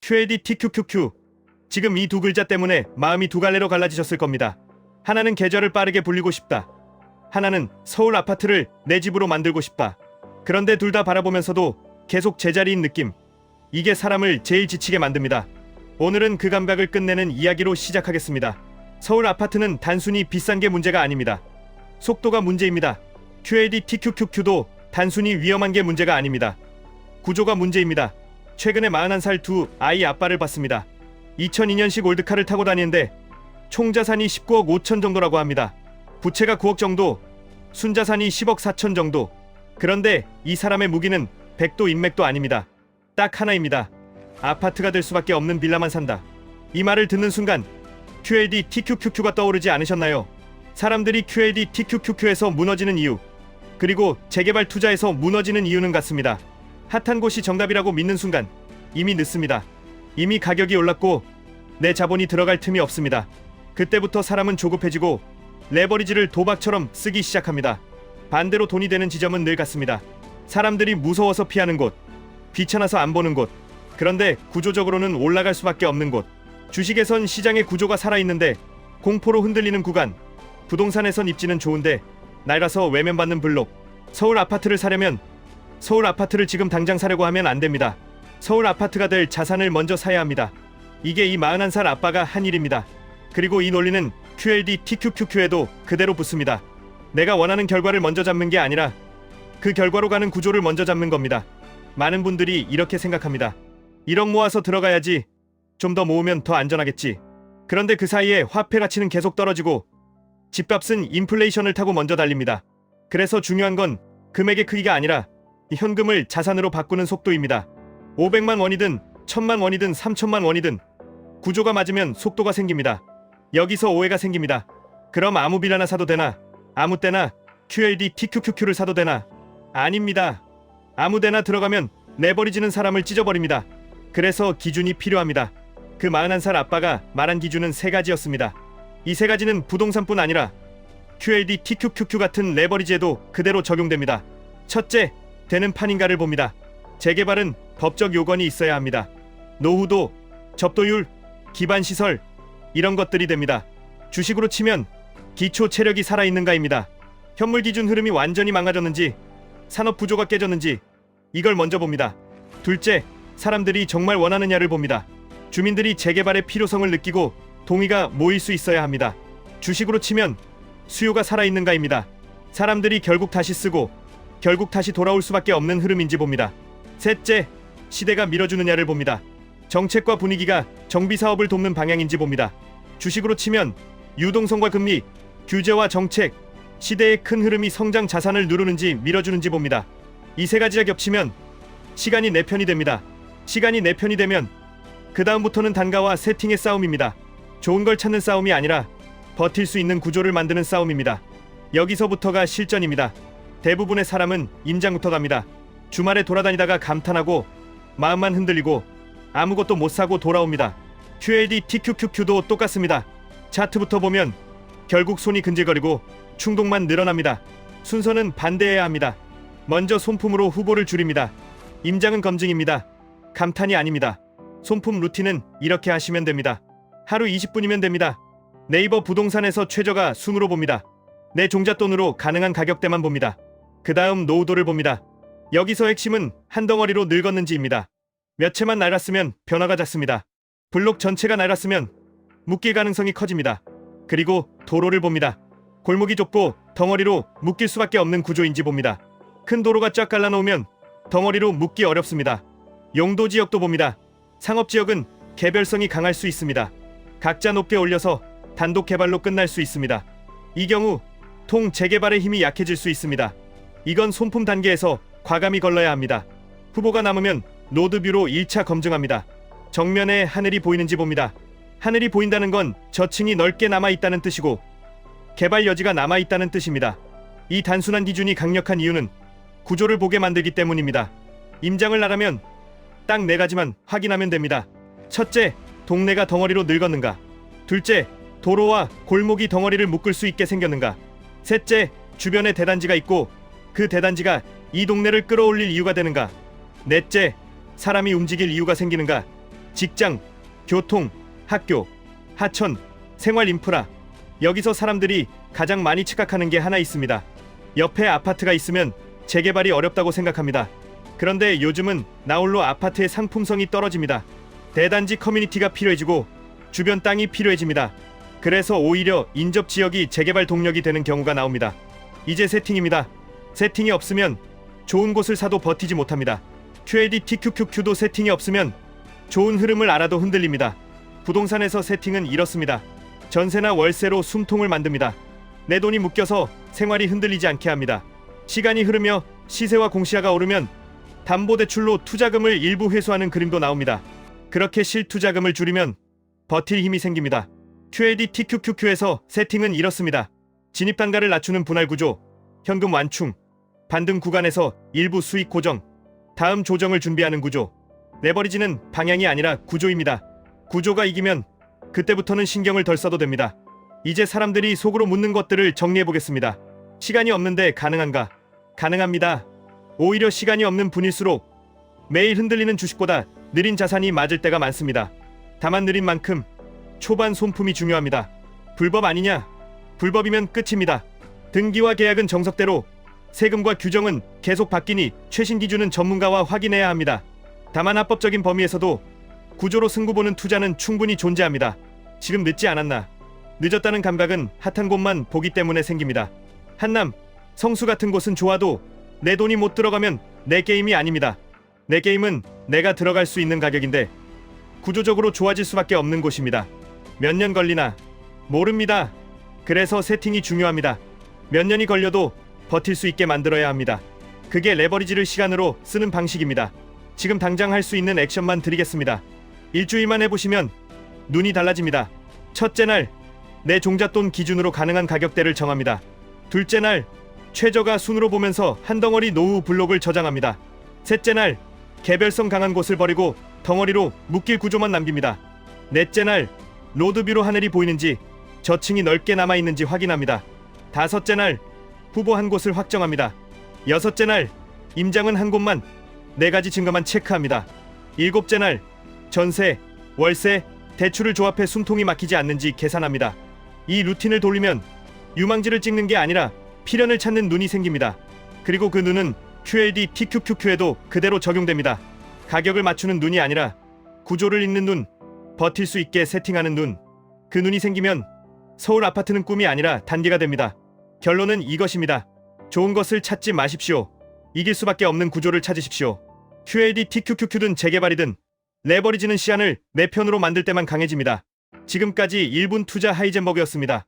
QLD TQQQ. 지금 이 두 글자 때문에 마음이 두 갈래로 갈라지셨을 겁니다. 하나는 계절을 빠르게 불리고 싶다. 하나는 서울 아파트를 내 집으로 만들고 싶다. 그런데 둘 다 바라보면서도 계속 제자리인 느낌. 이게 사람을 제일 지치게 만듭니다. 오늘은 그 감각을 끝내는 이야기로 시작하겠습니다. 서울 아파트는 단순히 비싼 게 문제가 아닙니다. 속도가 문제입니다. QLD TQQQ도 단순히 위험한 게 문제가 아닙니다. 구조가 문제입니다. 최근에 41살 두 아이 아빠를 봤습니다. 2002년식 올드카를 타고 다니는데 총 자산이 19억 5천 정도라고 합니다. 부채가 9억 정도, 순자산이 10억 4천 정도. 그런데 이 사람의 무기는 백도 인맥도 아닙니다. 딱 하나입니다. 아파트가 될 수밖에 없는 빌라만 산다. 이 말을 듣는 순간 QLD TQQQ가 떠오르지 않으셨나요? 사람들이 QLD TQQQ에서 무너지는 이유, 그리고 재개발 투자에서 무너지는 이유는 같습니다. 핫한 곳이 정답이라고 믿는 순간 이미 늦습니다. 이미 가격이 올랐고 내 자본이 들어갈 틈이 없습니다. 그때부터 사람은 조급해지고 레버리지를 도박처럼 쓰기 시작합니다. 반대로 돈이 되는 지점은 늘 같습니다. 사람들이 무서워서 피하는 곳, 귀찮아서 안 보는 곳, 그런데 구조적으로는 올라갈 수밖에 없는 곳. 주식에선 시장의 구조가 살아있는데 공포로 흔들리는 구간, 부동산에선 입지는 좋은데 낡아서 외면받는 블록. 서울 아파트를 사려면 서울 아파트를 지금 당장 사려고 하면 안 됩니다. 서울 아파트가 될 자산을 먼저 사야 합니다. 이게 이 41살 아빠가 한 일입니다. 그리고 이 논리는 QLD TQQQ에도 그대로 붙습니다. 내가 원하는 결과를 먼저 잡는 게 아니라 그 결과로 가는 구조를 먼저 잡는 겁니다. 많은 분들이 이렇게 생각합니다. 1억 모아서 들어가야지. 좀 더 모으면 더 안전하겠지. 그런데 그 사이에 화폐 가치는 계속 떨어지고 집값은 인플레이션을 타고 먼저 달립니다. 그래서 중요한 건 금액의 크기가 아니라 이 현금을 자산으로 바꾸는 속도입니다. 500만 원이든 1000만 원이든 3000만 원이든 구조가 맞으면 속도가 생깁니다. 여기서 오해가 생깁니다. 그럼 아무 빌라나 사도 되나? 아무 때나 QLD TQQQ를 사도 되나? 아닙니다. 아무 데나 들어가면 내버리지는 사람을 찢어버립니다. 그래서 기준이 필요합니다. 그 41살 아빠가 말한 기준은 세 가지였습니다. 이 세 가지는 부동산뿐 아니라 QLD TQQQ 같은 레버리지에도 그대로 적용됩니다. 첫째, 되는 판인가를 봅니다. 재개발은 법적 요건이 있어야 합니다. 노후도, 접도율, 기반시설 이런 것들이 됩니다. 주식으로 치면 기초 체력이 살아있는가입니다. 현물 기준 흐름이 완전히 망가졌는지, 산업 구조가 깨졌는지 이걸 먼저 봅니다. 둘째, 사람들이 정말 원하느냐를 봅니다. 주민들이 재개발의 필요성을 느끼고 동의가 모일 수 있어야 합니다. 주식으로 치면 수요가 살아있는가입니다. 사람들이 결국 다시 쓰고 결국 다시 돌아올 수밖에 없는 흐름인지 봅니다. 셋째, 시대가 밀어주느냐를 봅니다. 정책과 분위기가 정비사업을 돕는 방향인지 봅니다. 주식으로 치면 유동성과 금리, 규제와 정책, 시대의 큰 흐름이 성장 자산을 누르는지 밀어주는지 봅니다. 이 세 가지가 겹치면 시간이 내 편이 됩니다. 시간이 내 편이 되면 그 다음부터는 단가와 세팅의 싸움입니다. 좋은 걸 찾는 싸움이 아니라 버틸 수 있는 구조를 만드는 싸움입니다. 여기서부터가 실전입니다. 대부분의 사람은 임장부터 갑니다. 주말에 돌아다니다가 감탄하고 마음만 흔들리고 아무것도 못 사고 돌아옵니다. QLD TQQQ도 똑같습니다. 차트부터 보면 결국 손이 근질거리고 충동만 늘어납니다. 순서는 반대해야 합니다. 먼저 손품으로 후보를 줄입니다. 임장은 검증입니다. 감탄이 아닙니다. 손품 루틴은 이렇게 하시면 됩니다. 하루 20분이면 됩니다. 네이버 부동산에서 최저가 순으로 봅니다. 내 종잣돈으로 가능한 가격대만 봅니다. 그 다음 노후도를 봅니다. 여기서 핵심은 한 덩어리로 늙었는지입니다. 몇 채만 낡았으면 변화가 작습니다. 블록 전체가 낡았으면 묶일 가능성이 커집니다. 그리고 도로를 봅니다. 골목이 좁고 덩어리로 묶일 수밖에 없는 구조인지 봅니다. 큰 도로가 쫙 갈라놓으면 덩어리로 묶기 어렵습니다. 용도 지역도 봅니다. 상업지역은 개별성이 강할 수 있습니다. 각자 높게 올려서 단독 개발로 끝날 수 있습니다. 이 경우 통 재개발의 힘이 약해질 수 있습니다. 이건 손품 단계에서 과감히 걸러야 합니다. 후보가 남으면 노드뷰로 1차 검증합니다. 정면에 하늘이 보이는지 봅니다. 하늘이 보인다는 건 저층이 넓게 남아있다는 뜻이고 개발 여지가 남아있다는 뜻입니다. 이 단순한 기준이 강력한 이유는 구조를 보게 만들기 때문입니다. 임장을 나가면 딱 네 가지만 확인하면 됩니다. 첫째, 동네가 덩어리로 늙었는가. 둘째, 도로와 골목이 덩어리를 묶을 수 있게 생겼는가. 셋째, 주변에 대단지가 있고 그 대단지가 이 동네를 끌어올릴 이유가 되는가. 넷째, 사람이 움직일 이유가 생기는가. 직장, 교통, 학교, 하천, 생활 인프라. 여기서 사람들이 가장 많이 착각하는 게 하나 있습니다. 옆에 아파트가 있으면 재개발이 어렵다고 생각합니다. 그런데 요즘은 나홀로 아파트의 상품성이 떨어집니다. 대단지 커뮤니티가 필요해지고 주변 땅이 필요해집니다. 그래서 오히려 인접 지역이 재개발 동력이 되는 경우가 나옵니다. 이제 세팅입니다. 세팅이 없으면 좋은 곳을 사도 버티지 못합니다. QLD TQQQ도 세팅이 없으면 좋은 흐름을 알아도 흔들립니다. 부동산에서 세팅은 이렇습니다. 전세나 월세로 숨통을 만듭니다. 내 돈이 묶여서 생활이 흔들리지 않게 합니다. 시간이 흐르며 시세와 공시가가 오르면 담보대출로 투자금을 일부 회수하는 그림도 나옵니다. 그렇게 실투자금을 줄이면 버틸 힘이 생깁니다. QLD TQQQ에서 세팅은 이렇습니다. 진입단가를 낮추는 분할 구조, 현금 완충, 반등 구간에서 일부 수익 고정, 다음 조정을 준비하는 구조. 레버리지는 방향이 아니라 구조입니다. 구조가 이기면 그때부터는 신경을 덜 써도 됩니다. 이제 사람들이 속으로 묻는 것들을 정리해보겠습니다. 시간이 없는데 가능한가? 가능합니다. 오히려 시간이 없는 분일수록 매일 흔들리는 주식보다 느린 자산이 맞을 때가 많습니다. 다만 느린 만큼 초반 손품이 중요합니다. 불법 아니냐? 불법이면 끝입니다. 등기와 계약은 정석대로, 세금과 규정은 계속 바뀌니 최신 기준은 전문가와 확인해야 합니다. 다만 합법적인 범위에서도 구조로 승부 보는 투자는 충분히 존재합니다. 지금 늦지 않았나? 늦었다는 감각은 핫한 곳만 보기 때문에 생깁니다. 한남, 성수 같은 곳은 좋아도 내 돈이 못 들어가면 내 게임이 아닙니다. 내 게임은 내가 들어갈 수 있는 가격인데 구조적으로 좋아질 수밖에 없는 곳입니다. 몇 년 걸리나? 모릅니다. 그래서 세팅이 중요합니다. 몇 년이 걸려도 버틸 수 있게 만들어야 합니다. 그게 레버리지를 시간으로 쓰는 방식입니다. 지금 당장 할 수 있는 액션만 드리겠습니다. 일주일만 해보시면 눈이 달라집니다. 첫째 날, 내 종잣돈 기준으로 가능한 가격대를 정합니다. 둘째 날, 최저가 순으로 보면서 한 덩어리 노후 블록을 저장합니다. 셋째 날, 개별성 강한 곳을 버리고 덩어리로 묶일 구조만 남깁니다. 넷째 날, 로드뷰로 하늘이 보이는지 저층이 넓게 남아있는지 확인합니다. 다섯째 날, 후보 한 곳을 확정합니다. 여섯째 날, 임장은 한 곳만, 네 가지 증거만 체크합니다. 일곱째 날, 전세, 월세, 대출을 조합해 숨통이 막히지 않는지 계산합니다. 이 루틴을 돌리면 유망지를 찍는 게 아니라 필연을 찾는 눈이 생깁니다. 그리고 그 눈은 QLD TQQQ에도 그대로 적용됩니다. 가격을 맞추는 눈이 아니라 구조를 읽는 눈, 버틸 수 있게 세팅하는 눈. 그 눈이 생기면 서울 아파트는 꿈이 아니라 단계가 됩니다. 결론은 이것입니다. 좋은 것을 찾지 마십시오. 이길 수밖에 없는 구조를 찾으십시오. QLD TQQQ든 재개발이든 레버리지는 시안을 내 편으로 만들 때만 강해집니다. 지금까지 1분 투자 하이젠버그였습니다.